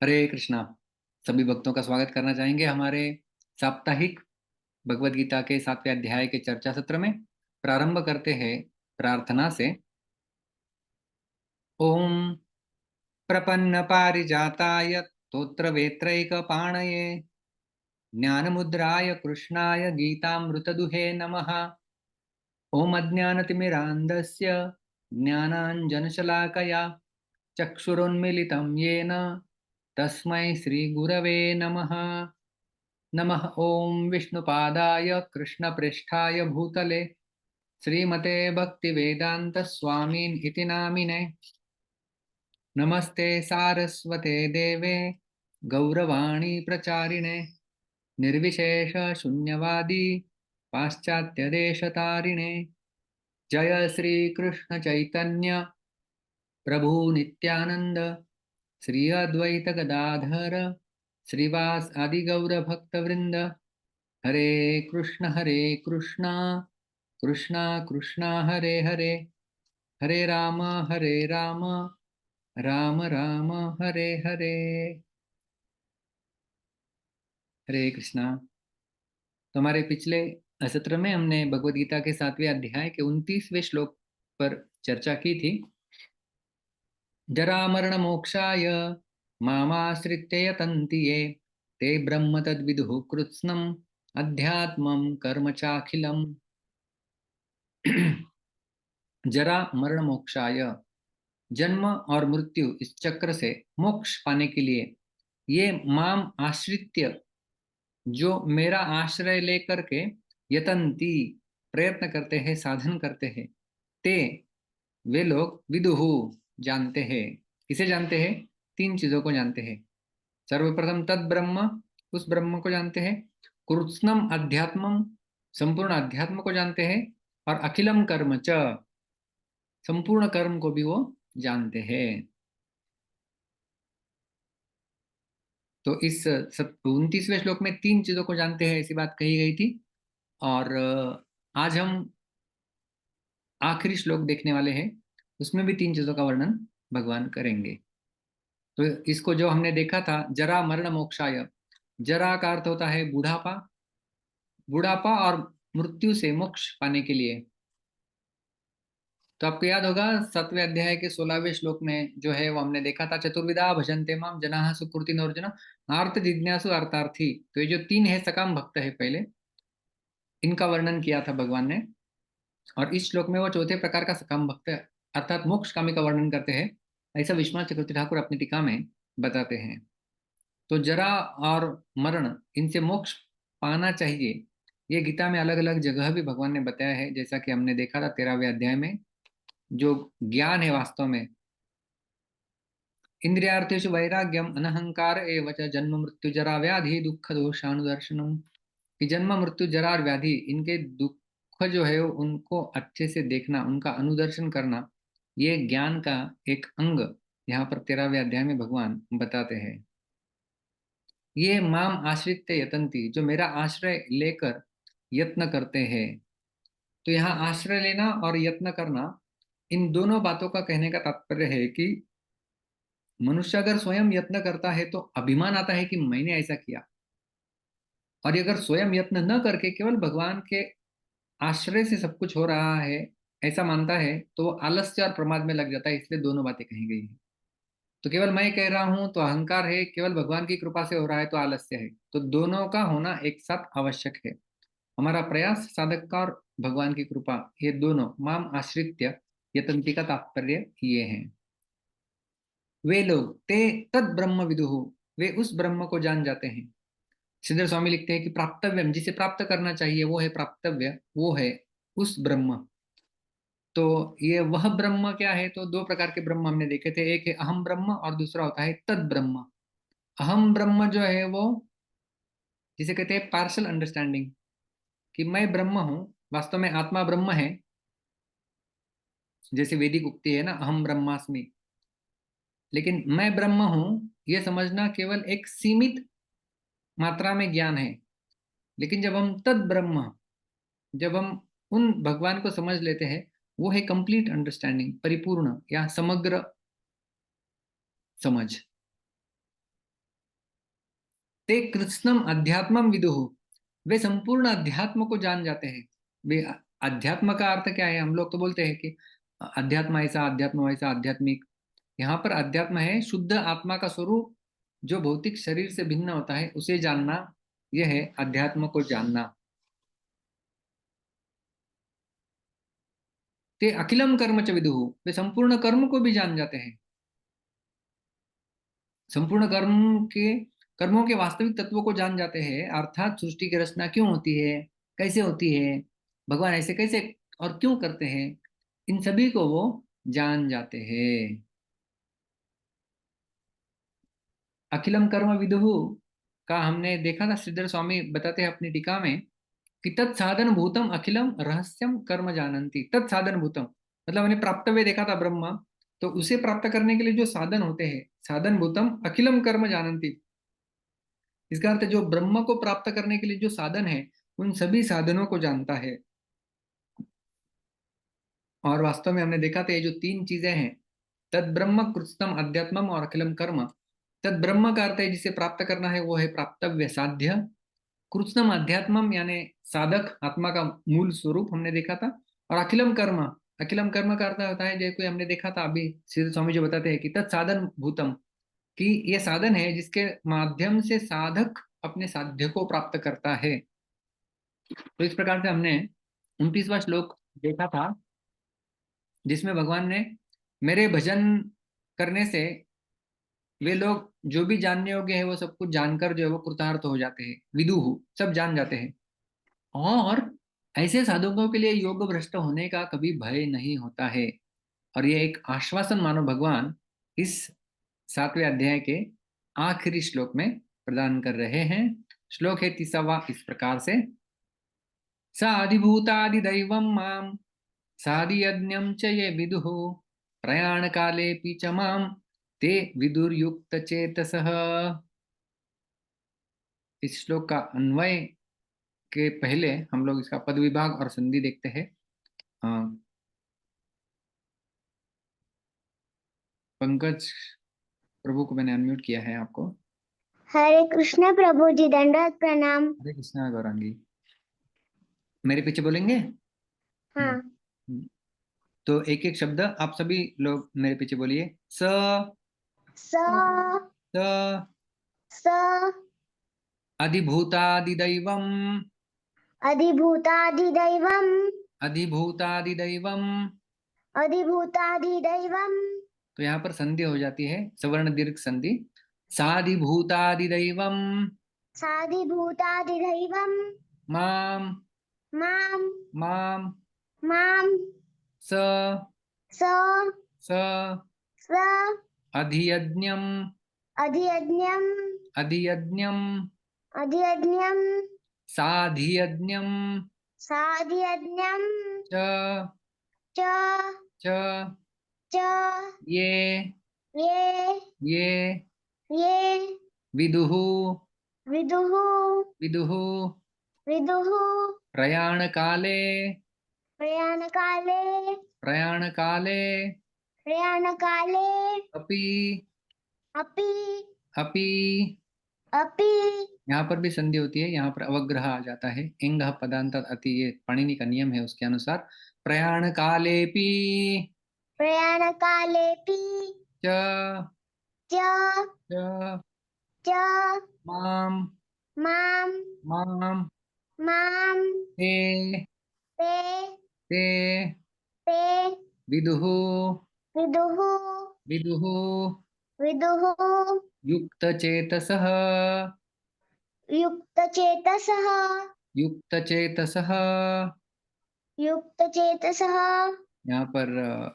हरे कृष्णा। सभी भक्तों का स्वागत करना चाहेंगे हमारे साप्ताहिक भगवत गीता के 7वें अध्याय के चर्चा सत्र में। प्रारंभ करते हैं प्रार्थना से। ओम प्रपन्न पारिजाताय तोत्र वेत्रैकपाणये ज्ञानमुद्राय कृष्णाय गीतामृतदुहे नमः। ओम अज्ञानतिमिरान्धस्य ज्ञानाञ्जनशलाकया चक्षुरुन्मीलितं येन तस्मै श्रीगुरवे नमः। नमः ओं विष्णुपादाय कृष्णप्रेष्ठाय भूतले श्रीमते भक्तिवेदांत स्वामीन इति नामिने। नमस्ते सारस्वते देवे गौरवाणी प्रचारिणे निर्विशेष शून्यवादी पाश्चात्य देशतारिणे। जय श्री कृष्ण चैतन्य प्रभु नित्यानंद श्री अद्वैत गदाधर श्रीवास आदि गौर भक्तवृंद। हरे कृष्ण कृष्ण कृष्ण हरे हरे, हरे राम राम राम हरे हरे। हरे कृष्णा। तो हमारे पिछले सत्र में हमने भगवद गीता के 7वें अध्याय के 29वें श्लोक पर चर्चा की थी। जरा मरण मोक्षाय मामाश्रित्य यतन्ति ये ते ब्रह्म तद्विदुः कृत्स्नम् अध्यात्मं कर्म चाखिलम्। जरा मरण मोक्षाय, जन्म और मृत्यु इस चक्र से मोक्ष पाने के लिए ये माम आश्रित्य, जो मेरा आश्रय लेकर के यतन्ति प्रयत्न करते हैं, साधन करते हैं, ते वे लोग विदुहु जानते हैं। किसे जानते हैं? तीन चीजों को जानते हैं। सर्वप्रथम तद ब्रह्म, उस ब्रह्म को जानते हैं। कृत्स्नम अध्यात्मम, संपूर्ण अध्यात्म को जानते हैं। और अखिलम कर्म च, संपूर्ण कर्म को भी वो जानते हैं। तो इस 29वें श्लोक में तीन चीजों को जानते हैं ऐसी बात कही गई थी। और आज हम आखिरी श्लोक देखने वाले हैं, उसमें भी तीन चीजों का वर्णन भगवान करेंगे। तो इसको जो हमने देखा था, जरा मरण मोक्षाय, जरा का अर्थ होता है बुढ़ापा, बुढ़ापा और मृत्यु से मोक्ष पाने के लिए। तो आपको याद होगा 7वें अध्याय के 16वें श्लोक में जो है वो हमने देखा था, चतुर्विधा भजन्ते माम जनाः सुकृतिन अर्जुन आर्त जिज्ञासु अर्थार्थी। तो ये जो तीन है सकाम भक्त है, पहले इनका वर्णन किया था भगवान ने। और इस श्लोक में वो चौथे प्रकार का सकाम भक्त अर्थात मोक्ष कामी का वर्णन करते हैं। ऐसा विश्वनाथ चक्रवर्ती ठाकुर अपनी टीका में बताते हैं। तो जरा और मरण, इनसे मोक्ष पाना चाहिए। ये गीता में अलग अलग जगह भी भगवान ने बताया है, जैसा कि हमने देखा था 13वें अध्याय में। जो ज्ञान है वास्तव में, इंद्रियार्थेषु वैराग्यम अनहंकार एव च जन्म मृत्यु जरा व्याधि दुख दोषानुदर्शनम। कि जन्म मृत्यु जरा और व्याधि, इनके दुख जो है उनको अच्छे से देखना, उनका अनुदर्शन करना, ये ज्ञान का एक अंग यहाँ पर 13वें अध्याय में भगवान बताते हैं। ये माम आश्रित यतंती, जो मेरा आश्रय लेकर यत्न करते हैं। तो यहाँ आश्रय लेना और यत्न करना, इन दोनों बातों का कहने का तात्पर्य है कि मनुष्य अगर स्वयं यत्न करता है तो अभिमान आता है कि मैंने ऐसा किया। और अगर स्वयं यत्न न करके केवल भगवान के आश्रय से सब कुछ हो रहा है ऐसा मानता है, तो वो आलस्य और प्रमाद में लग जाता है। इसलिए दोनों बातें कही गई हैं। तो केवल मैं कह रहा हूं तो अहंकार है, केवल भगवान की कृपा से हो रहा है तो आलस्य है। तो दोनों का होना एक साथ आवश्यक है। हमारा प्रयास, साधक का, और भगवान की कृपा, ये दोनों माम आश्रित्य यतंती का तात्पर्य ये है। वे लोग ते तद ब्रह्म विदुहु, वे उस ब्रह्म को जान जाते हैं। श्रीधर स्वामी लिखते हैं कि प्राप्तव्यम, जिसे प्राप्त करना चाहिए वो है प्राप्तव्य, वो है उस ब्रह्म। तो ये वह ब्रह्म क्या है? तो दो प्रकार के ब्रह्म हमने देखे थे, एक है अहम ब्रह्म और दूसरा होता है तद ब्रह्म। अहम ब्रह्म जो है वो, जिसे कहते हैं पार्शल अंडरस्टैंडिंग, कि मैं ब्रह्म हूं, वास्तव में आत्मा ब्रह्म है। जैसे वैदिक उक्ति है ना, अहम ब्रह्मास्मि। लेकिन मैं ब्रह्म हूं, यह समझना केवल एक सीमित मात्रा में ज्ञान है। लेकिन जब हम तद ब्रह्म, जब हम उन भगवान को समझ लेते हैं, वो है कंप्लीट अंडरस्टैंडिंग, परिपूर्ण या समग्र समझ। ते कृत्स्नम अध्यात्मम विदुः, वे संपूर्ण अध्यात्म को जान जाते हैं। वे अध्यात्म का अर्थ क्या है? हम लोग तो बोलते हैं कि अध्यात्म ऐसा, अध्यात्म वैसा, आध्यात्मिक। यहाँ पर अध्यात्म है शुद्ध आत्मा का स्वरूप, जो भौतिक शरीर से भिन्न होता है, उसे जानना, यह है अध्यात्म को जानना। ते अखिलम कर्म च विदुः, वे संपूर्ण कर्म को भी जान जाते हैं। संपूर्ण कर्मों के वास्तविक तत्वों को जान जाते हैं, अर्थात सृष्टि की रचना क्यों होती है, कैसे होती है, भगवान ऐसे कैसे और क्यों करते हैं, इन सभी को वो जान जाते हैं। अखिलम कर्म विदुः का हमने देखा था, श्रीधर स्वामी बताते हैं अपनी टीका में कि तत्साधन भूतम अखिलम रहस्यम कर्म जानन्ति। तत्साधन भूतम मतलब हमने प्राप्तव्य देखा था ब्रह्म, तो उसे प्राप्त करने के लिए जो साधन होते हैं, साधन भूतम अखिलम कर्म जानन्ति, इसका अर्थ जो ब्रह्म को प्राप्त करने के लिए जो साधन है, उन सभी साधनों को जानता है। और वास्तव में हमने देखा था ये जो तीन चीजें हैं, तद ब्रह्म कृत्स्नम अध्यात्मम और अखिलम कर्म। तद ब्रह्म का अर्थ है जिसे प्राप्त करना है, वो है प्राप्तव्य साध्य। कृत्स्नम अध्यात्मम यानी साधक आत्मा का मूल स्वरूप हमने देखा था। और अखिलम कर्म, अखिलम कर्म का अर्थ होता है जैसे हमने देखा था अभी, श्री स्वामी जी बताते हैं कि तत्साधन भूतम, कि ये साधन है जिसके माध्यम से साधक अपने साध्य को प्राप्त करता है। तो इस प्रकार से हमने 29वां श्लोक देखा था, जिसमें भगवान ने मेरे भजन करने से वे लोग जो भी जानने योग्य है वो सब कुछ जानकर जो है वो कृतार्थ हो जाते हैं, विदुहु सब जान जाते हैं। और ऐसे साधकों के लिए योग भ्रष्ट होने का कभी भय नहीं होता है। और ये एक आश्वासन मानो भगवान इस 7वें अध्याय के आखिरी श्लोक में प्रदान कर रहे हैं। श्लोक है 30वां इस प्रकार से, साधिभूतादिदैवं मां साधियज्ञं च ये विदुः प्रयाणकालेऽपि च मां ते विदुर्युक्तचेतसः। इस श्लोक का अन्वय के पहले हम लोग इसका पद विभाग और संधि देखते हैं। पंकज प्रभु को मैंने अनम्यूट किया है आपको। हरे कृष्ण प्रभु जी, दंडवत प्रणाम। हरे कृष्णा गौरांगी, मेरे पीछे बोलेंगे। हाँ। हम्म। तो एक एक शब्द आप सभी लोग मेरे पीछे बोलिए। स स स स अधिभूतादिदैवम् अधिभूतादिदैवम् अधिभूतादिदैवम्। अधिभूतादिदैवम्। तो यहाँ पर संधि हो जाती है, सवर्ण दीर्घ संधि। साधिभूतादिदैवम् साधिभूतादिदैवम् माम मां माम मां स स स स अधियज्ञम् अधियज्ञम् अधियज्ञम् अधियज्ञम् साधियज्ञम् साधियज्ञम् च च च च ये ये ये ये विदुः विदुः विदुः विदुः प्रयाणकाले प्रयाणकाले प्रयाणकाले प्रयाणकाले अपि अपि अपि। अपि। यहाँ पर भी संधि होती है, यहाँ पर अवग्रह आ जाता है, इंग पदांत अति, ये पाणिनि का नियम है, उसके अनुसार प्रयाण कालेपि प्रयाणकालेऽपि च च च च माम मां माम मां ते ते ते ते विदुः विदुः विदुः विदुः युक्तचेतसः युक्तचेतसः युक्तचेतसः। युक्तचेतसः। यहाँ पर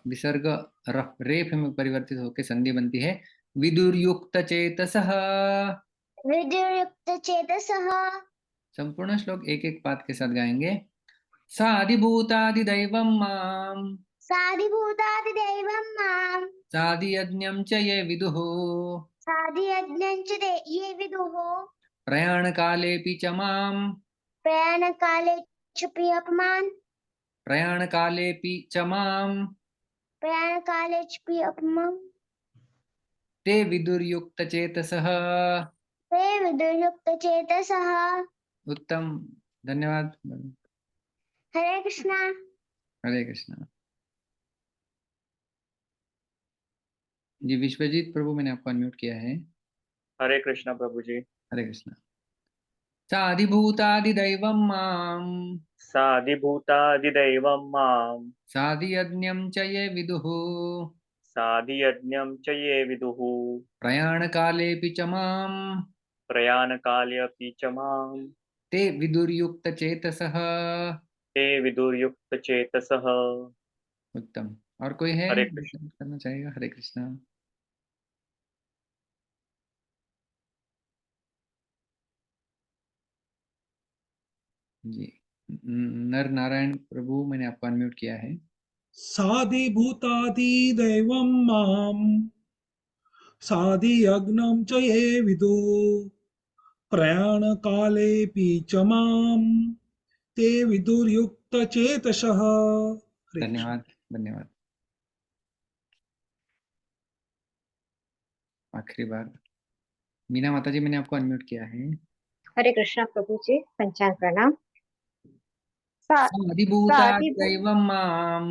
विसर्ग रफ रेफ में परिवर्तित होकर संधि बनती है, विदुर्युक्त चेतसः। विदुर्युक्तचेतसः। संपूर्ण श्लोक एक एक पाद के साथ गाएंगे। साधिभूतादिदैवं मां साधिभूतादिदैवं मां साधियज्ञं च ये विदुः साधियज्ञं च ये विदुः प्रयाणकालेऽपि च मां प्रयाणकाले च प्रियपमान् प्रयाणकालेऽपि च मां प्रयाणकाले च प्रियपमान् ते विदुर्युक्त चेतसः। ते विदुर्युक्त चेतसः। उत्तम, धन्यवाद। हरे कृष्णा। हरे कृष्णा। जी विश्वजीत प्रभु, मैंने आपको अनम्यूट किया है। हरे कृष्णा प्रभु जी। हरे कृष्णा। साधिभूतादिदैवं मां साधिभूतादिदैवं मां साधियज्ञं च ये विदुः साधियज्ञं च ये विदुः प्रयाणकालेऽपि च मां प्रयाणकाले अपि च मां ते विदुर्युक्तचेतसः। ते विदुर्युक्तचेतसः। उत्तम। और कोई है हरे जो कृष्ण। करना चाहेगा? हरे कृष्णा। जी नर नारायण प्रभु, मैंने आपको अनम्यूट किया है। साधिभूतादिदैवं मां साधियज्ञं च ये विदुः प्रयाणकालेऽपि च मां ते विदुर्युक्तचेतसः। हरे कृष्ण। धन्यवाद, धन्यवाद। आखिरी बार मीना माता जी, मैंने आपको अनम्यूट किया है। हरे कृष्णा प्रभु जी, पंचांग प्रणाम। सा साधि साधिभूतादिदैवं मां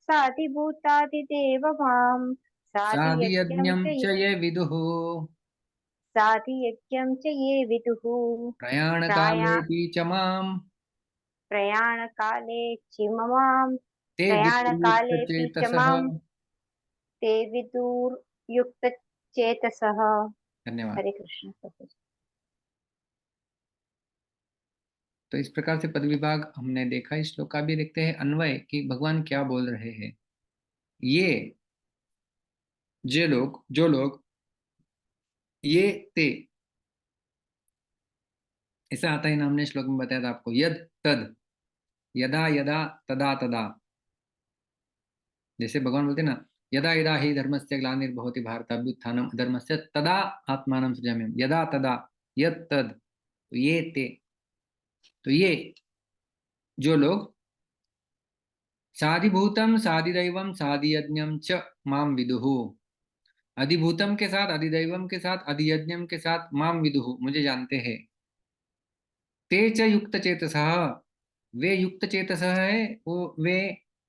साधिभूतादिदेव मां साधियज्ञं साधियज्ञं च ये विदुः साधियज्ञं च ये विदुः प्राया प्रयाणकालेऽपि च मां प्रयाणकाले चिममां ते प्रयाणकालेऽपि च विदुर्युक्तचेतसः। मां ते विदुर्युक्तचेतसः। धन्यवाद। हरे कृष्ण प्रभु जी। तो इस प्रकार से पद विभाग हमने देखा। इस श्लोक का भी देखते हैं अन्वय कि भगवान क्या बोल रहे हैं। ये जो लोग ये ते, ऐसा आता है ना, हमने श्लोक में बताया था आपको। यद तद, यदा यदा, तदा तदा। जैसे भगवान बोलते हैं ना, यदा यदा ही धर्मस्य ग्लानिर्भवति भारत अभ्युत्थानम अधर्मस्य तदा आत्मानं सृजाम्यहम्। यदा तदा, यद तद, तो ये ते, तो ये जो लोग साधिभूतम साधिदैवम साधियज्ञम च माम विदुः, अधिभूतम के साथ, अधिदैवम के साथ, अधियज्ञम के साथ माम विदुः, मुझे जानते हैं। ते च युक्त चेतसः, वे युक्त चेतसः है, वो वे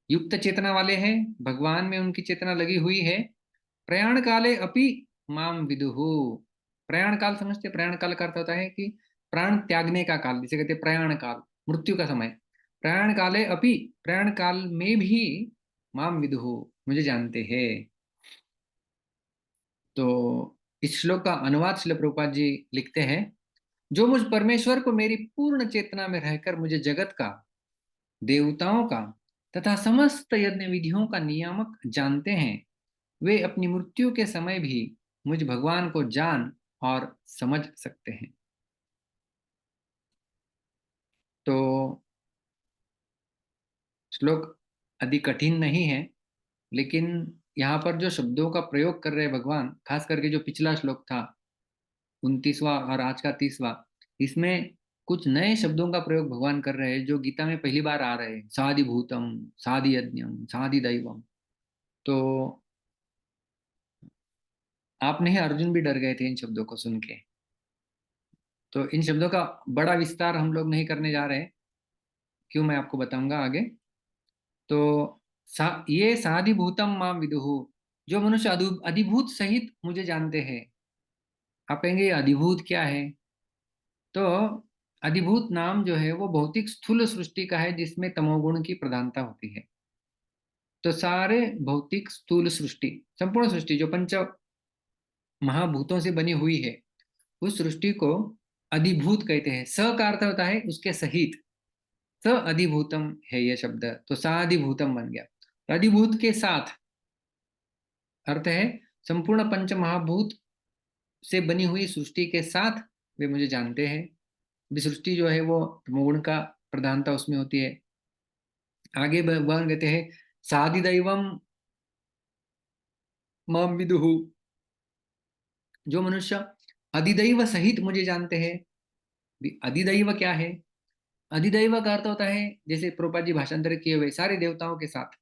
युक्त चेतना वाले हैं, भगवान में उनकी चेतना लगी हुई है। प्रयाण काले अपि माम विदुः। प्रयाण काल समझते? प्रयाण काल का अर्थ होता है कि प्राण त्यागने का काल, जिसे कहते हैं प्रयाण काल, मृत्यु का समय। प्रयाण काले अपि, प्रयाण काल में भी माम विदुः, मुझे जानते हैं। तो इस श्लोक का अनुवाद श्रील प्रभुपाद जी लिखते हैं, जो मुझ परमेश्वर को मेरी पूर्ण चेतना में रहकर मुझे जगत का, देवताओं का तथा समस्त यज्ञ विधियों का नियामक जानते हैं, वे अपनी मृत्यु के समय भी मुझ भगवान को जान और समझ सकते हैं। तो श्लोक अधिक कठिन नहीं है, लेकिन यहाँ पर जो शब्दों का प्रयोग कर रहे हैं भगवान, खास करके जो पिछला श्लोक था 29वां और आज का 30वां, इसमें कुछ नए शब्दों का प्रयोग भगवान कर रहे हैं जो गीता में पहली बार आ रहे हैं। साधि भूतम, साधि यज्ञम, साधि दैवम। तो आप नहीं, अर्जुन भी डर गए थे इन शब्दों को सुन के। तो इन शब्दों का बड़ा विस्तार हम लोग नहीं करने जा रहे हैं, क्यों, मैं आपको बताऊंगा आगे। तो ये साधिभूतम माम विदुः, जो मनुष्य अधिभूत सहित मुझे जानते हैं। आप कहेंगे ये अधिभूत क्या है? तो अधिभूत नाम जो है वो भौतिक स्थूल सृष्टि का है, जिसमें तमोगुण की प्रधानता होती है। तो सारे भौतिक स्थूल सृष्टि, संपूर्ण सृष्टि जो पंच महाभूतों से बनी हुई है, उस सृष्टि को अधिभूत कहते हैं। स का अर्थ होता है उसके सहित, स अधिभूतम है ये शब्द, तो साधिभूतम बन गया। तो अधिभूत के साथ अर्थ है संपूर्ण पंच महाभूत से बनी हुई सृष्टि के साथ वे मुझे जानते हैं। भी सृष्टि जो है वो तमोगुण का प्रधानता उसमें होती है। आगे भगवान कहते हैं साधिदैवम माम विदुः, जो मनुष्य अधिदैव सहित मुझे जानते हैं। अधिदैव क्या है? अधिदैव का अर्थ होता है, जैसे प्रभुपाद जी भाषांतर किए हुए, सारे देवताओं के साथ।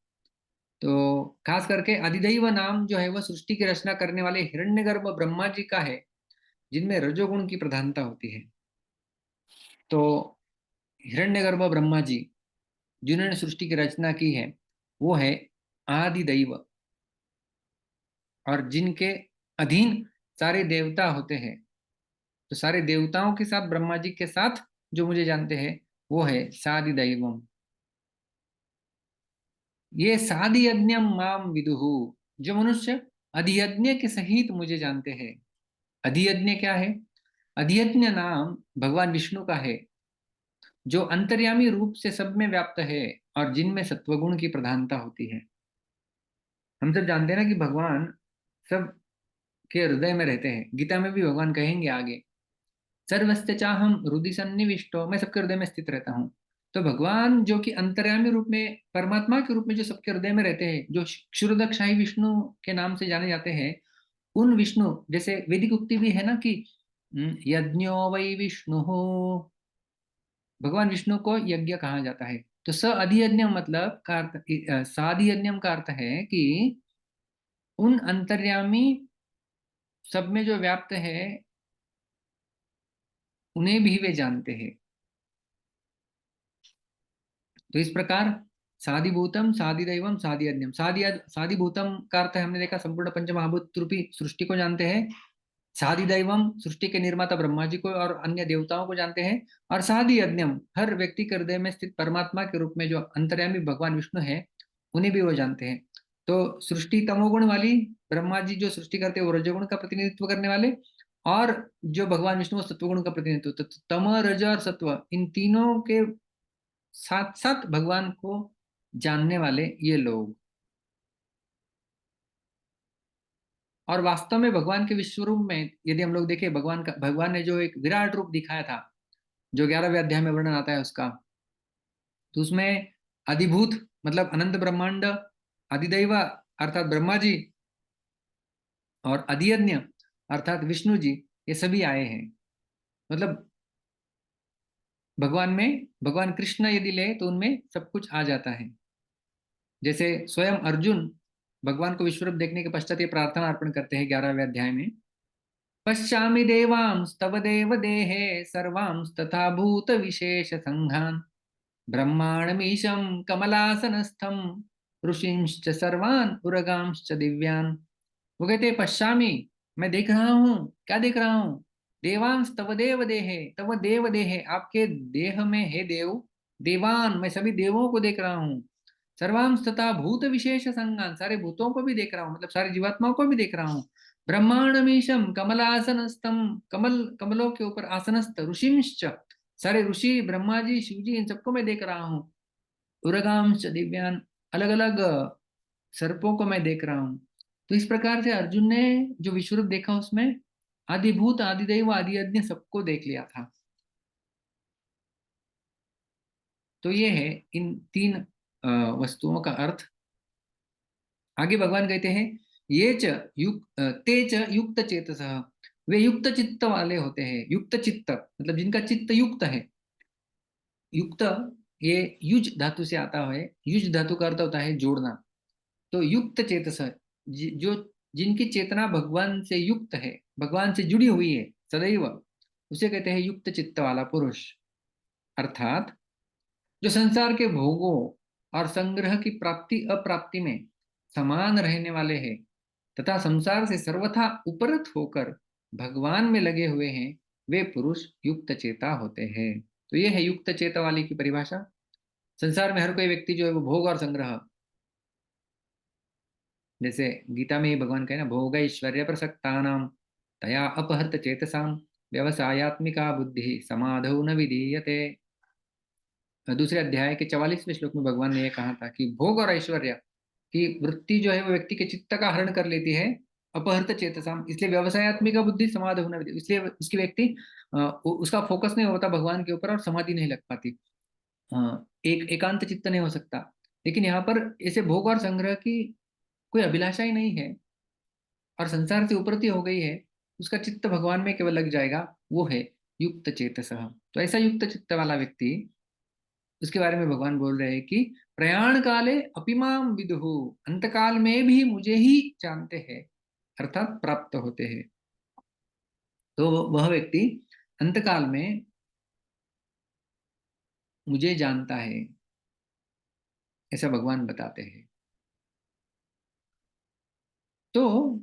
तो खास करके अधिदैव नाम जो है वह सृष्टि की रचना करने वाले हिरण्यगर्भ ब्रह्मा जी का है। जिनमें रजोगुण की प्रधानता होती है। तो हिरण्यगर्भ ब्रह्मा जी जिन्होंने सृष्टि की रचना की है वो है आदि दैव, और जिनके अधीन सारे देवता होते हैं। तो सारे देवताओं के साथ ब्रह्मा जी के साथ जो मुझे जानते हैं वो है सादि दैवम। ये सादि यज्ञम माम विदुहु, जो मनुष्य अधियज्ञ के सहित मुझे जानते हैं। अधियज्ञ क्या है? अधियज्ञ नाम भगवान विष्णु का है, जो अंतर्यामी रूप से सब में व्याप्त है और जिनमें सत्वगुण की प्रधानता होती है। हम सब जानते हैं ना कि भगवान सब के हृदय में रहते हैं। गीता में भी भगवान कहेंगे आगे, सर्वस्य चाहम हृदि सन्निविष्टो, मैं सबके हृदय में स्थित रहता हूँ। तो भगवान जो कि अंतर्यामी रूप में परमात्मा के रूप में जो सबके हृदय में रहते हैं, जो क्षुरदक्षाई विष्णु के नाम से जाने जाते हैं, उन विष्णु, जैसे वैदिक उक्ति भी है ना कि यज्ञो वै विष्णु, भगवान विष्णु को यज्ञ कहा जाता है। तो स अधियज्ञ मतलब का अर्थ, साधियज्ञम का अर्थ है कि उन अंतर्यामी सब में जो व्याप्त है उन्हें भी वे जानते हैं। तो इस प्रकार साधिभूतम साधिदैवम साधियज्ञम, साधिभूतम का अर्थ हमने देखा संपूर्ण पंचमहाभूत रूपी सृष्टि को जानते हैं। साधिदैवम सृष्टि के निर्माता ब्रह्मा जी को और अन्य देवताओं को जानते हैं। और साधियज्ञम हर व्यक्ति के हृदय में स्थित परमात्मा के रूप में जो अंतर्यामी भगवान विष्णु है उन्हें भी वो जानते हैं। तो सृष्टि तमोगुण वाली, ब्रह्मा जी जो सृष्टि करते हैं वो रजोगुण का प्रतिनिधित्व करने वाले, और जो भगवान विष्णु वो सत्वगुण का प्रतिनिधित्व। तो तम रज और सत्व इन तीनों के साथ साथ भगवान को जानने वाले ये लोग। और वास्तव में भगवान के विश्व रूप में यदि हम लोग देखें, भगवान ने जो एक विराट रूप दिखाया था, जो 11वें अध्याय में वर्णन आता है उसका, तो उसमें अधिभूत मतलब अनंत ब्रह्मांड, अधिदैव अर्थात ब्रह्मा जी, और अधियज्ञ अर्थात विष्णु जी, ये सभी आए हैं। मतलब भगवान कृष्ण यदि ले तो उनमें सब कुछ आ जाता है। जैसे स्वयं अर्जुन भगवान को विश्वरूप देखने के पश्चात ये प्रार्थना अर्पण करते हैं 11वें अध्याय में, पश्यामि देवांस्तव देव देहे सर्वांस्तथा भूत विशेष संघान ब्रह्माणमीशं कमलासनस्थं ऋषिंश्च सर्वान् उरगांश्च दिव्यान्। वो कहते हैं पश्यामि, मैं देख रहा हूँ। क्या देख रहा हूँ? देवांश तव देव देहे, तव देव देहे, आपके देह में है देव, देवान मैं सभी देवों को देख रहा हूँ। सर्वांश तथा भूत विशेष संज्ञान, सारे भूतों को भी देख रहा हूँ, मतलब सारी जीवात्माओं को भी देख रहा हूँ। ब्रह्मांडमीशम कमलासनस्तम, कमलों के ऊपर आसनस्थ ऋषिंश्च, सारे ऋषि ब्रह्मा जी शिव जी इन सबको मैं देख रहा हूँ। उरगांश दिव्यान, अलग अलग सर्पों को मैं देख रहा हूँ। तो इस प्रकार से अर्जुन ने जो विश्वरूप देखा उसमें आदिभूत आदिदैव आदियज्ञ सबको देख लिया था। तो ये है इन तीन वस्तुओं का अर्थ। आगे भगवान कहते हैं ये ते च युक्त चेतसः, वे युक्त चित्त वाले होते हैं। युक्त चित्त मतलब जिनका चित्त युक्त है। युक्त ये युज धातु से आता है। युज धातु का अर्थ होता है जोड़ना। तो युक्त चेतस, जो जिनकी चेतना भगवान से युक्त है, भगवान से जुड़ी हुई है सदैव, उसे कहते हैं युक्त चित्त वाला पुरुष। अर्थात जो संसार के भोगों और संग्रह की प्राप्ति अप्राप्ति में समान रहने वाले हैं तथा संसार से सर्वथा उपरत होकर भगवान में लगे हुए हैं, वे पुरुष युक्त चेता होते हैं। तो ये है युक्त चेता वाले की परिभाषा। संसार में हर कोई व्यक्ति जो है वो भोग और संग्रह, जैसे गीता में ही भगवान कहे ना, भोग ऐश्वर्य प्रसक्तानाम तया अपहृत चेतसाम व्यवसायत्मिका बुद्धि समाधौ न विधीयते। दूसरे अध्याय के 44वें श्लोक में भगवान ने यह कहा था कि भोग और ऐश्वर्य की वृत्ति जो है वो व्यक्ति के चित्त का हरण कर लेती है, अपहृत चेतसाम, इसलिए व्यवसायत्मिका बुद्धि समाधौ न विधीयते, इसलिए उसकी व्यक्ति उसका फोकस नहीं होता भगवान के ऊपर और समाधि नहीं लग पाती, एक एकांत चित्त नहीं हो सकता। लेकिन यहाँ पर ऐसे भोग और संग्रह की कोई अभिलाषा ही नहीं है और संसार से उपरती हो गई है, उसका चित्त भगवान में केवल लग जाएगा, वो है युक्त चेतसः। तो ऐसा युक्त चित्त वाला व्यक्ति, उसके बारे में भगवान बोल रहे हैं कि प्रयाण काले अपिमाम विदुहु, अंतकाल में भी मुझे ही जानते हैं, अर्थात प्राप्त होते हैं। तो वह व्यक्ति अंतकाल में मुझे जानता है, ऐसा भगवान बताते हैं। तो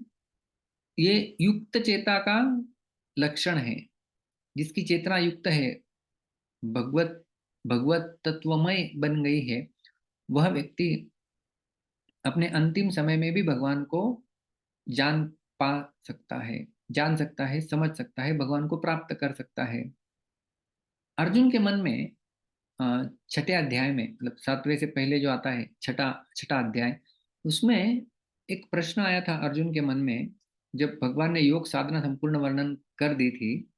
ये युक्त चेता का लक्षण है, जिसकी चेतना युक्त है, भगवत भगवत तत्वमय बन गई है, वह व्यक्ति अपने अंतिम समय में भी भगवान को जान पा सकता है, जान सकता है, समझ सकता है, भगवान को प्राप्त कर सकता है। अर्जुन के मन में छठे अध्याय में, मतलब 7वें से पहले जो आता है छठा छठा अध्याय, उसमें एक प्रश्न आया था अर्जुन के मन में, जब भगवान ने योग साधना संपूर्ण वर्णन कर दी थी।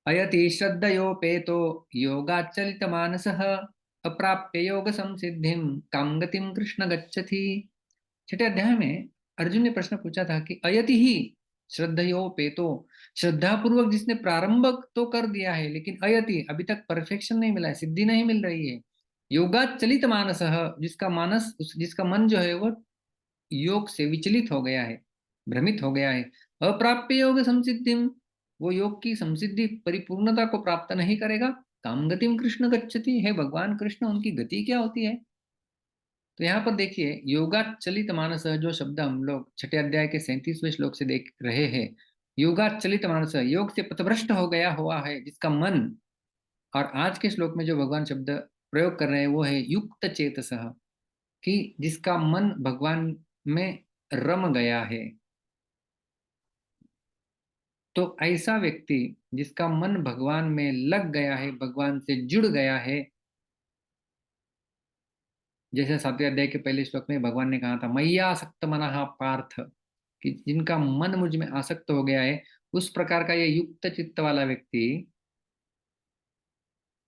अयति श्रद्धयोपेतो योगाचलित मानसः अप्राप्य योग संसिद्धिम काम गतिम कृष्ण गच्छति। छठे अध्याय में अर्जुन ने प्रश्न पूछा था कि अयति ही श्रद्धयोपेतो, श्रद्धा पूर्वक जिसने प्रारंभ तो कर दिया है, लेकिन अयति अभी तक परफेक्शन नहीं मिला है, सिद्धि नहीं मिल रही है। योगाचलित मानसः, जिसका मानस जिसका मन जो है वो योग से विचलित हो गया है, भ्रमित हो गया है। अप्राप्य योग संसिद्धिम, वो योग की संसिद्धि परिपूर्णता को प्राप्त नहीं करेगा। काम गतिम कृष्ण गच्छति, है भगवान कृष्ण, उनकी गति क्या होती है? तो यहाँ पर देखिए, योगाचलित मानस जो शब्द हम लोग छठे अध्याय के 37वें श्लोक से देख रहे हैं, योगाचलित मानस, योग से पथभ्रष्ट हो गया हुआ है जिसका मन, और आज के श्लोक में जो भगवान शब्द प्रयोग कर रहे हैं वो है युक्त चेतसः, कि जिसका मन भगवान में रम गया है। तो ऐसा व्यक्ति जिसका मन भगवान में लग गया है, भगवान से जुड़ गया है, जैसे 7वें अध्याय के पहले श्लोक में भगवान ने कहा था मय्यासक्त मनः पार्थ, कि जिनका मन मुझ में आसक्त हो गया है, उस प्रकार का ये युक्त चित्त वाला व्यक्ति,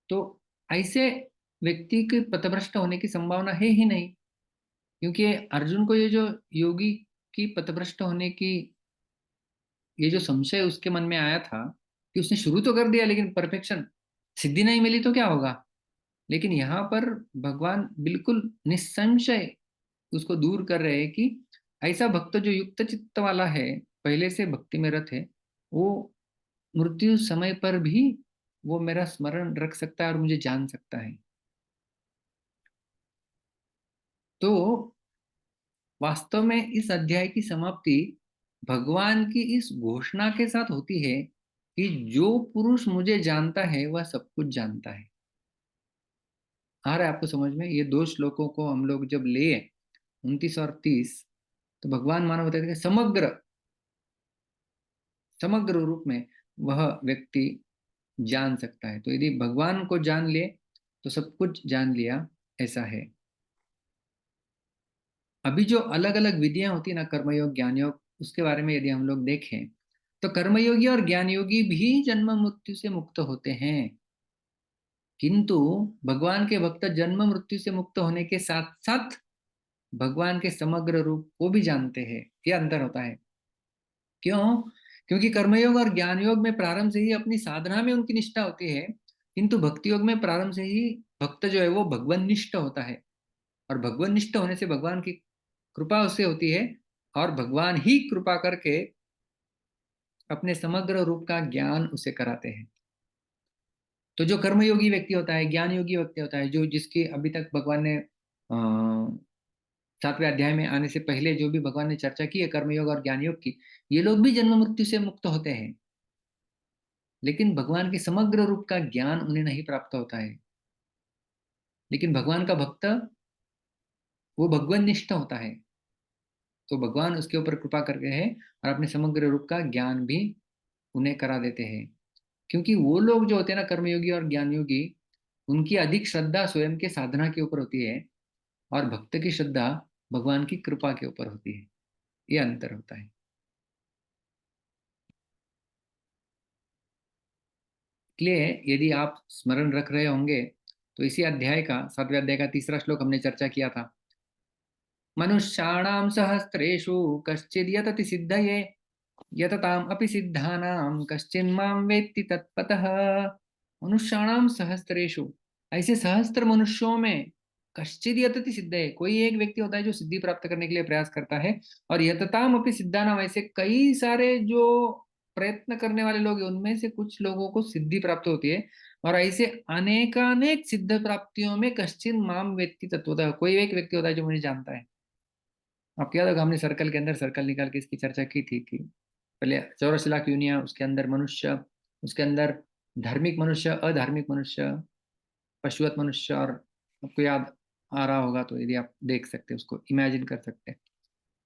तो ऐसे व्यक्ति के पथभ्रष्ट होने की संभावना है ही नहीं। क्योंकि अर्जुन को ये जो योगी की पथभ्रष्ट होने की ये जो संशय उसके मन में आया था, कि उसने शुरू तो कर दिया लेकिन परफेक्शन सिद्धि नहीं मिली तो क्या होगा, लेकिन यहाँ पर भगवान बिल्कुल निसंशय उसको दूर कर रहे हैं कि ऐसा भक्त जो युक्त चित्त वाला है, पहले से भक्ति में रत है, वो मृत्यु समय पर भी वो मेरा स्मरण रख सकता है और मुझे जान सकता है। तो वास्तव में इस अध्याय की समाप्ति भगवान की इस घोषणा के साथ होती है कि जो पुरुष मुझे जानता है वह सब कुछ जानता है। आ रहा है आपको समझ में? ये दो श्लोकों को हम लोग जब ले 29 और 30, तो भगवान मानव बताते हैं समग्र समग्र रूप में वह व्यक्ति जान सकता है। तो यदि भगवान को जान ले तो सब कुछ जान लिया, ऐसा है। अभी जो अलग अलग विधियां होती है ना, कर्मयोग ज्ञान योग, उसके बारे में यदि हम लोग देखें तो कर्मयोगी और ज्ञान योगी भी जन्म मृत्यु से मुक्त होते हैं, किंतु भगवान के भक्त जन्म मृत्यु से मुक्त होने के साथ साथ भगवान के समग्र रूप को भी जानते हैं। यह अंतर होता है। क्यों? क्योंकि कर्मयोग और ज्ञान योग में प्रारंभ से ही अपनी साधना में उनकी निष्ठा होती है, किंतु भक्ति योग में प्रारंभ से ही भक्त जो है वो भगवान निष्ठ होता है, और भगवान निष्ठ होने से भगवान की कृपा उससे होती है, और भगवान ही कृपा करके अपने समग्र रूप का ज्ञान उसे कराते हैं। तो जो कर्मयोगी व्यक्ति होता है, ज्ञान योगी व्यक्ति होता है, जो जिसकी अभी तक भगवान ने 7वें अध्याय में आने से पहले जो भी भगवान ने चर्चा की है कर्मयोग और ज्ञान योग की, ये लोग भी जन्म मृत्यु से मुक्त होते हैं, लेकिन भगवान के समग्र रूप का ज्ञान उन्हें नहीं प्राप्त होता है। लेकिन भगवान का भक्त वो भगवान निष्ठ होता है, तो भगवान उसके ऊपर कृपा करके है और अपने समग्र रूप का ज्ञान भी उन्हें करा देते हैं। क्योंकि वो लोग जो होते हैं ना, कर्मयोगी और ज्ञान योगी, उनकी अधिक श्रद्धा स्वयं के साधना के ऊपर होती है, और भक्त की श्रद्धा भगवान की कृपा के ऊपर होती है। ये अंतर होता है। इसलिए यदि आप स्मरण रख रहे होंगे तो इसी अध्याय का 7वें अध्याय का 3रा श्लोक हमने चर्चा किया था। मनुष्याणाम सहस्रेषु कश्चिद् यतति सिद्धये यतताम अपि सिद्धानाम कश्चिन्माम वेत्ति तत्पतः। मनुष्याणाम सहस्रेषु, ऐसे सहस्त्र मनुष्यों में कश्चिद् यतति सिद्धये, कोई एक व्यक्ति होता है जो सिद्धि प्राप्त करने के लिए प्रयास करता है, और यतताम अपि सिद्धानाम, ऐसे कई सारे जो प्रयत्न करने वाले लोग हैं, उनमें से कुछ लोगों को सिद्धि प्राप्त होती है, और ऐसे अनेकानेक सिद्ध प्राप्तियों में कश्चिन माम वेत्ति तत्वतः, कोई एक व्यक्ति होता है जो मुझे जानता है। आपको याद होगा हमने सर्कल के अंदर सर्कल निकाल के इसकी चर्चा की थी कि पहले 84 लाख यूनिया, उसके अंदर मनुष्य, उसके अंदर धार्मिक मनुष्य, अधार्मिक मनुष्य, पशुवत मनुष्य, और आपको याद आ रहा होगा तो यदि आप देख सकते हैं उसको इमेजिन कर सकते हैं।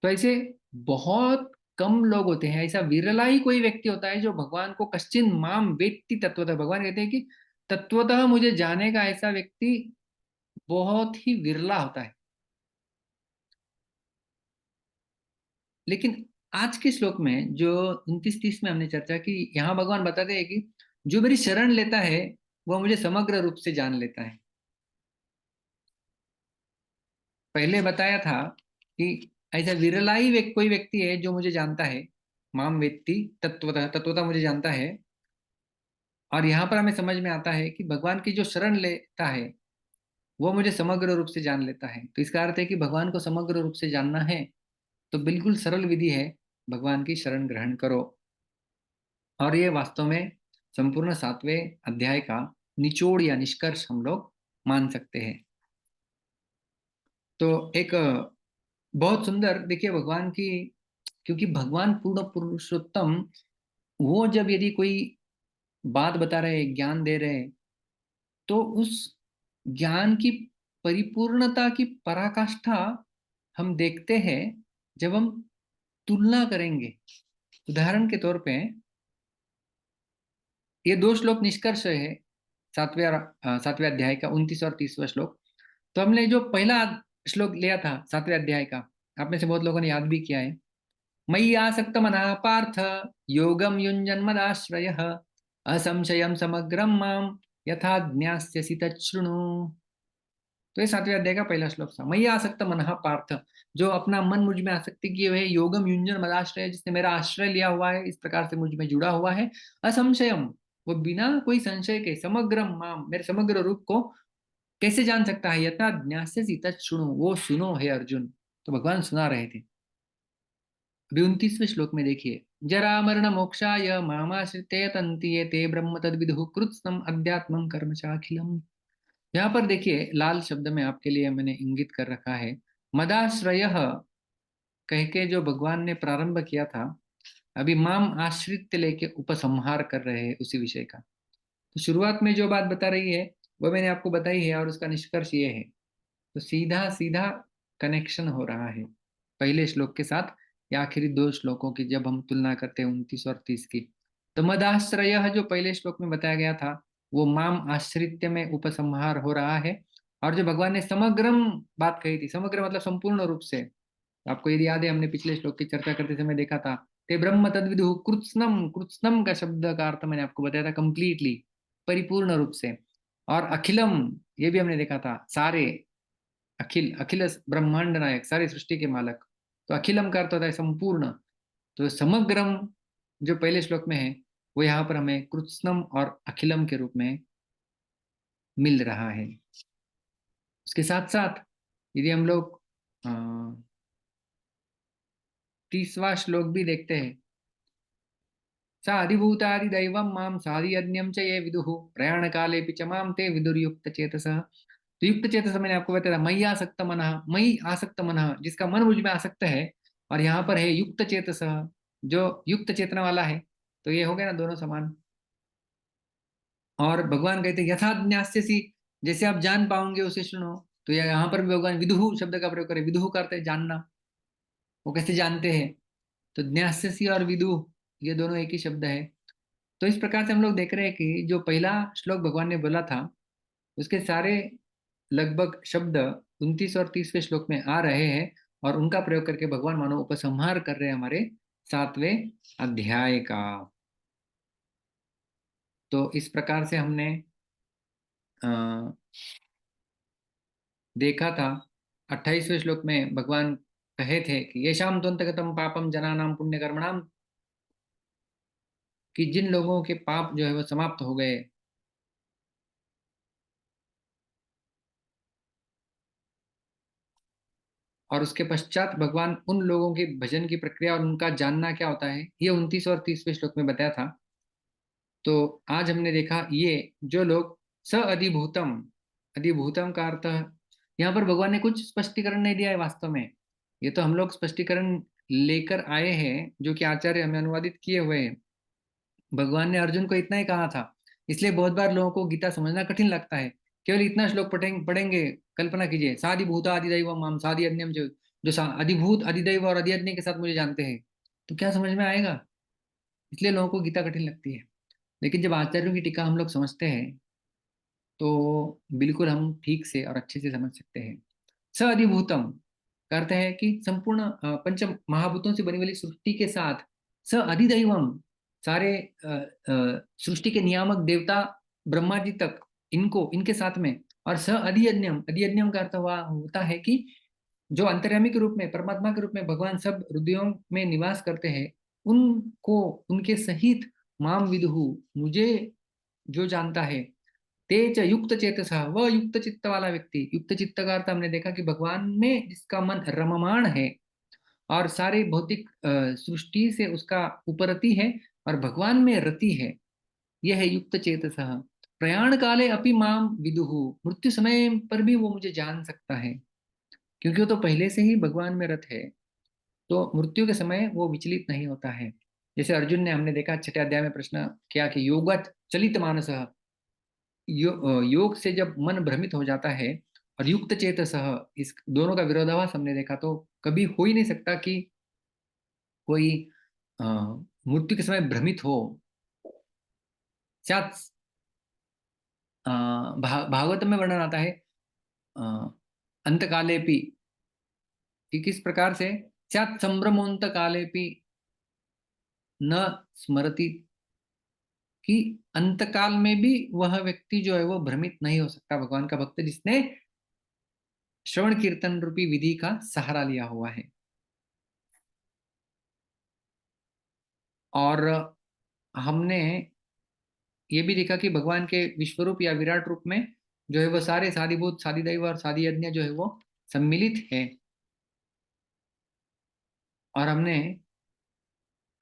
तो ऐसे बहुत कम लोग होते हैं, ऐसा विरला ही कोई व्यक्ति होता है जो भगवान को कश्चिन माम वेत्ति तत्वतः, भगवान कहते हैं कि तत्वतः मुझे जाने का ऐसा व्यक्ति बहुत ही विरला होता है। लेकिन आज के श्लोक में जो 29-30 में हमने चर्चा की, यहाँ भगवान बताते हैं कि जो मेरी शरण लेता है वह मुझे समग्र रूप से जान लेता है। पहले बताया था कि ऐसा विरला ही कोई व्यक्ति है जो मुझे जानता है, माम वेत्ति तत्वतः, तत्वतः मुझे जानता है। और यहाँ पर हमें समझ में आता है कि भगवान की जो शरण लेता है वो मुझे समग्र रूप से जान लेता है। तो इसका अर्थ है कि भगवान को समग्र रूप से जानना है तो बिल्कुल सरल विधि है, भगवान की शरण ग्रहण करो। और ये वास्तव में संपूर्ण 7वें अध्याय का निचोड़ या निष्कर्ष हम लोग मान सकते हैं। तो एक बहुत सुंदर देखिए भगवान की, क्योंकि भगवान पूर्ण पुरुषोत्तम, वो जब यदि कोई बात बता रहे, ज्ञान दे रहे, तो उस ज्ञान की परिपूर्णता की पराकाष्ठा हम देखते हैं जब हम तुलना करेंगे। उदाहरण के तौर पे ये 2 श्लोक निष्कर्ष है 7वें अध्याय का, 29 और 30वां श्लोक। तो हमने जो पहला श्लोक लिया था 7वें अध्याय का, आप में से बहुत लोगों ने याद भी किया है। मयि आसक्त मनः पार्थ योगम युञ्जन्मदाश्रयः असंशयं समग्रं माम यथा ज्ञास्यसि तच्छृणु। तो ये 7वें अध्याय का पहला श्लोक था। मयि आसक्त मनः पार्थ, जो अपना मन मुझ में आसक्ति किए हुए, योगम युञ्जन मदाश्रय, जिसने मेरा आश्रय लिया हुआ है, इस प्रकार से मुझ में जुड़ा हुआ है, असंशयम, वो बिना कोई संशय के, समग्रम माम, मेरे समग्र रूप को कैसे जान सकता है, यथा ज्ञास्यसि तच्छृणु, वो सुनो हे अर्जुन। तो भगवान सुना रहे थे। अभी 29वें श्लोक में देखिए, जरा मरण मोक्षाय मामाश्रित्य तन्ति ये ते ब्रह्म तद्विदुः कृत्स्नम् अध्यात्मं कर्म चाखिलम्। यहाँ पर देखिए लाल शब्द में आपके लिए मैंने इंगित कर रखा है, मदाश्रय कह के जो भगवान ने प्रारंभ किया था, अभी माम आश्रित लेके उपसंहार कर रहे हैं उसी विषय का। तो शुरुआत में जो बात बता रही है वो मैंने आपको बताई है, और उसका निष्कर्ष ये है। तो सीधा सीधा कनेक्शन हो रहा है पहले श्लोक के साथ या आखिरी 2 श्लोकों की, जब हम तुलना करते हैं 29 और 30 की। तो मदाश्रय जो पहले श्लोक में बताया गया था वो माम आश्रित्य में उपसंहार हो रहा है। और जो भगवान ने समग्रम बात कही थी, समग्र मतलब संपूर्ण रूप से, आपको यदि याद है हमने पिछले श्लोक की चर्चा करते समय देखा था, ते ब्रह्म तद्विदुः कृत्स्नम, कृत्स्नम का शब्द का अर्थ मैंने आपको बताया था कंप्लीटली, परिपूर्ण रूप से। और अखिलम, ये भी हमने देखा था, सारे, अखिल, अखिल ब्रह्मांड नायक, सारी सृष्टि के मालक। तो अखिलम का अर्थ होता है संपूर्ण। तो समग्रम जो पहले श्लोक में है वो यहाँ पर हमें कृत्स्नम और अखिलम के रूप में मिल रहा है। उसके साथ साथ यदि हम लोग 30वां श्लोक भी देखते हैं, स अधिभूतादिदैवं मां साधियज्ञं च ये विदुः प्रयाण कालेऽपि च मां ते विदुर्युक्त चेतसः। तो युक्त चेतस मैंने आपको बताया, मयि आसक्त मनः, मयि आसक्त मनः, जिसका मन मुझ में आसक्त है, और यहाँ पर है युक्त चेतस, जो युक्त चेतना वाला है। तो ये हो गया ना, दोनों समान। और भगवान कहते हैं यथा ज्ञास्यसि, जैसे आप जान पाओगे उसे सुनो। तो यहाँ पर भी भगवान विदुः शब्द का प्रयोग करें, विदुः करते हैं जानना, वो कैसे जानते हैं। तो ज्ञास्यसि और विदुः ये दोनों एक ही शब्द है। तो इस प्रकार से हम लोग देख रहे हैं कि जो पहला श्लोक भगवान ने बोला था उसके सारे लगभग शब्द 29 और 30वें श्लोक में आ रहे हैं, और उनका प्रयोग करके भगवान मानो उपसंहार कर रहे हैं हमारे 7वें अध्याय का। तो इस प्रकार से हमने देखा था 28वें श्लोक में भगवान कहे थे कि येषां त्वन्तगतं पापम जनानां पुण्यकर्मणाम, कि जिन लोगों के पाप जो है वो समाप्त हो गए, और उसके पश्चात भगवान उन लोगों के भजन की प्रक्रिया और उनका जानना क्या होता है, ये 29 और 30वें श्लोक में बताया था। तो आज हमने देखा ये जो लोग स अधिभूतम, अधिभूतम का अर्थ, यहाँ पर भगवान ने कुछ स्पष्टीकरण नहीं दिया है वास्तव में, ये तो हम लोग स्पष्टीकरण लेकर आए हैं जो कि आचार्य हमें अनुवादित किए हुए हैं। भगवान ने अर्जुन को इतना ही कहा था, इसलिए बहुत बार लोगों को गीता समझना कठिन लगता है। केवल इतना श्लोक पढ़ेंगे, कल्पना कीजिए, साधिभूता अधिदैव माम साधि अन्यम, जो अधिभूत अधिदैव और अधियज्ञ के साथ मुझे जानते हैं, तो क्या समझ में आएगा? इसलिए लोगों को गीता कठिन लगती है। लेकिन जब आचार्यों की टीका हम लोग समझते हैं तो बिल्कुल हम ठीक से और अच्छे से समझ सकते हैं। स अधिभूतम का अर्थ है कि संपूर्ण पंच महाभूतों से बनी वाली सृष्टि के साथ स अधिदैवम, सारे सृष्टि के नियामक देवता ब्रह्मा जी तक, इनको इनके साथ में, और स अधियज्ञम, अधियज्ञम का अर्थ हुआ होता है कि जो अंतर्यामी के रूप में, परमात्मा के रूप में भगवान सब हृदयों में निवास करते हैं, उनको उनके सहित माम विदुहु, मुझे जो जानता है, तेज युक्त चेतसा, वह युक्त चित्त वाला व्यक्ति, युक्त चित्त का अर्थ हमने देखा कि भगवान में जिसका मन रममाण है और सारे भौतिक सृष्टि से उसका उपरति है और भगवान में रति है, यह है युक्त चेतसा। प्रयाण काले अपि माम विदुहु, मृत्यु समय पर भी वो मुझे जान सकता है, क्योंकि वो तो पहले से ही भगवान में रत है, तो मृत्यु के समय वो विचलित नहीं होता है। जैसे अर्जुन ने, हमने देखा 6 अध्याय में प्रश्न किया कि योगत चलित मानस, योग से जब मन भ्रमित हो जाता है और युक्त चेतसः, इस दोनों का विरोधाभास हमने देखा, तो कभी हो ही नहीं सकता कि कोई मृत्यु के समय भ्रमित हो। शायद भागवत में वर्णन आता है अंतकालेपि, कि किस प्रकार से शायद संभ्रमोन्त कालेपि न स्मरति, कि अंतकाल में भी वह व्यक्ति जो है वो भ्रमित नहीं हो सकता, भगवान का भक्त जिसने श्रवण कीर्तन रूपी विधि का सहारा लिया हुआ है। और हमने ये भी देखा कि भगवान के विश्वरूप या विराट रूप में जो है वो सारे साधिभूत, साधिदैव और साधियज्ञ जो है वो सम्मिलित है। और हमने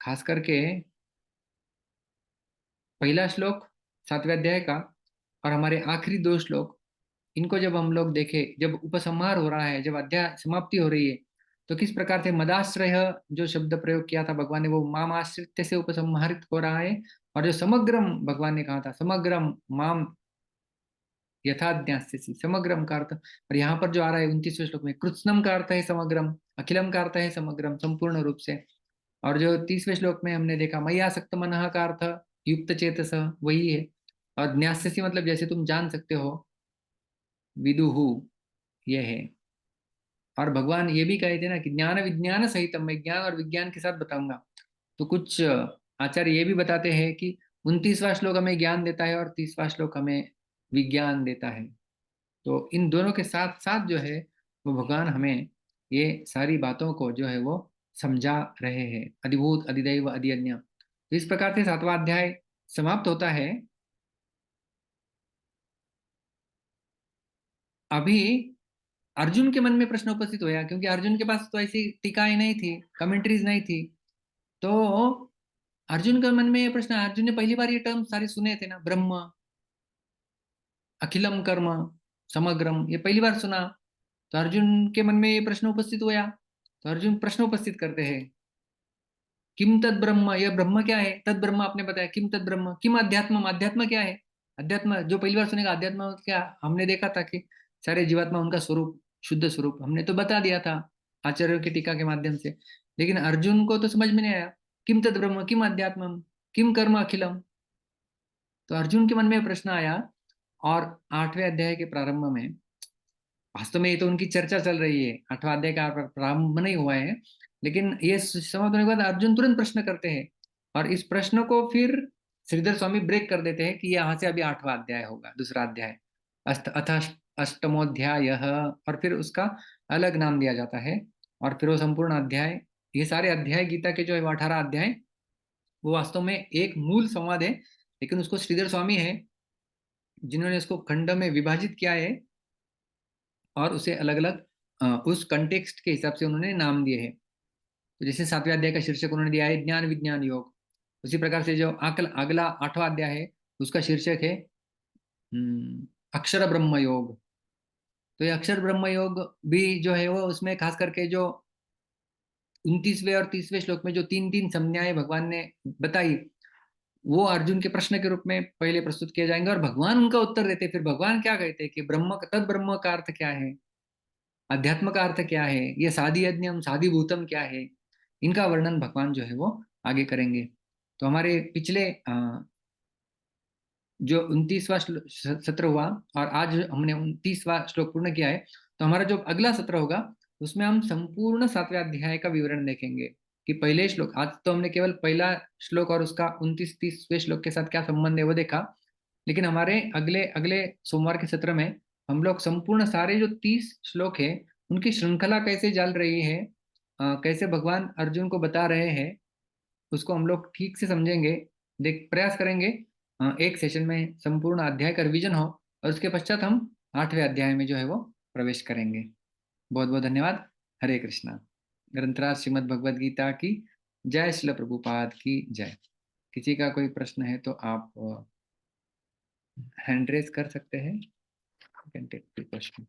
खास करके पहला श्लोक 7वें अध्याय का और हमारे आखिरी 2 श्लोक, इनको जब हम लोग देखे, जब उपसंहार हो रहा है, जब अध्याय समाप्ति हो रही है, तो किस प्रकार से मदाश्रय जो शब्द प्रयोग किया था भगवान ने, वो माम आश्रित्य से उपसंहारित हो रहा है। और जो समग्रम भगवान ने कहा था, समग्रम माम यथाज्ञास्यसि, समग्रम का अर्थ, और यहाँ पर जो आ रहा है 29वें श्लोक में, कृत्स्नम का अर्थ है समग्रम, अखिलम का अर्थ है समग्रम, संपूर्ण रूप से। और जो 30वें श्लोक में हमने देखा मयि आसक्त मनः का अर्थ युक्त चेतस, वही है। और ज्ञास्यसि मतलब जैसे तुम जान सकते हो, विदुहु ये है। और भगवान ये भी कहे थे ना कि ज्ञान विज्ञान सहित, मैं ज्ञान और विज्ञान के साथ बताऊंगा। तो कुछ आचार्य ये भी बताते हैं कि 29वां श्लोक हमें ज्ञान देता है और 30वां श्लोक हमें विज्ञान देता है। तो इन दोनों के साथ साथ जो है वो भगवान हमें ये सारी बातों को जो है वो समझा रहे हैं, अधिभूत अधिदैव अधियज्ञ। तो इस प्रकार से 7वां अध्याय समाप्त होता है। अभी अर्जुन के मन में प्रश्न उपस्थित हुआ, क्योंकि अर्जुन के पास तो ऐसी टीकाएं नहीं थी, कमेंट्रीज नहीं थी। तो अर्जुन के मन में ये प्रश्न, अर्जुन ने पहली बार ये टर्म सारे सुने थे ना, ब्रह्म, अखिलम कर्म, समग्रम, ये पहली बार सुना। तो अर्जुन के मन में ये प्रश्न उपस्थित हुआ। तो अर्जुन प्रश्न उपस्थित करते हैं, किम तद ब्रह्म, यह ब्रह्म क्या है? तद ब्रह्म आपने बताया, किम तद ब्रह्म, किम अध्यात्म, अध्यात्म क्या है? अध्यात्म जो पहली बार सुनेगा, अध्यात्म क्या, हमने देखा था कि सारे जीवात्मा उनका स्वरूप, शुद्ध स्वरूप, हमने तो बता दिया था आचार्यों की टीका के माध्यम से। लेकिन अर्जुन को तो समझ में नहीं आया, किम तद ब्रह्म, किम अध्यात्म, किम कर्म अखिलम। तो अर्जुन के मन में प्रश्न आया। और 8वें अध्याय के प्रारंभ में, वास्तव में ये तो उनकी चर्चा चल रही है, 8वां अध्याय का प्रारंभ नहीं हुआ है, लेकिन ये समाप्त होने के बाद अर्जुन तुरंत प्रश्न करते हैं। और इस प्रश्न को फिर श्रीधर स्वामी ब्रेक कर देते हैं कि यहाँ से अभी 8वां अध्याय होगा, दूसरा अध्याय, अथ अष्टमोध्याय, और फिर उसका अलग नाम दिया जाता है। और फिर वो संपूर्ण अध्याय, ये सारे अध्याय गीता के जो है 18 अध्याय, वो वास्तव में एक मूल संवाद है, लेकिन उसको श्रीधर स्वामी है जिन्होंने इसको खंड में विभाजित किया है और उसे अलग अलग उस कंटेक्स्ट के हिसाब से उन्होंने नाम दिए हैं। तो जैसे 7वें अध्याय का शीर्षक उन्होंने दिया है ज्ञान विज्ञान योग, उसी प्रकार से जो अगला 8वां अध्याय है उसका शीर्षक है अक्षर ब्रह्म योग। तो ये अक्षर ब्रह्म योग भी जो है वो उसमें खास करके जो 29वें और 30वें श्लोक में जो 3 संज्ञाएं भगवान ने बताई, वो अर्जुन के प्रश्न के रूप में पहले प्रस्तुत किए जाएंगे और भगवान उनका उत्तर देते। फिर भगवान क्या कहते हैं कि तद ब्रह्म का अर्थ क्या है, अध्यात्म का अर्थ क्या है, ये साधि यज्ञम साधि भूतम क्या है, इनका वर्णन भगवान जो है वो आगे करेंगे। तो हमारे पिछले जो 29वां सत्र हुआ और आज हमने 29वां श्लोक पूर्ण किया है, तो हमारा जो अगला सत्र होगा उसमें हम संपूर्ण 7वें अध्याय का विवरण देखेंगे कि पहले श्लोक, आज तो हमने केवल पहला श्लोक और उसका 29-30वें श्लोक के साथ क्या संबंध है वो देखा, लेकिन हमारे अगले अगले सोमवार के सत्र में हम लोग संपूर्ण सारे जो 30 श्लोक है उनकी श्रृंखला कैसे चल रही है, कैसे भगवान अर्जुन को बता रहे हैं, उसको हम लोग ठीक से समझेंगे, प्रयास करेंगे एक सेशन में संपूर्ण अध्याय का रिवीजन हो और उसके पश्चात हम 8वें अध्याय में जो है वो प्रवेश करेंगे। बहुत बहुत धन्यवाद। हरे कृष्णा। ग्रंथराज श्रीमद् भगवद गीता की जय, श्रील प्रभुपाद की जय। किसी का कोई प्रश्न है तो आप हैंड रेज कर सकते हैं। You can take the question.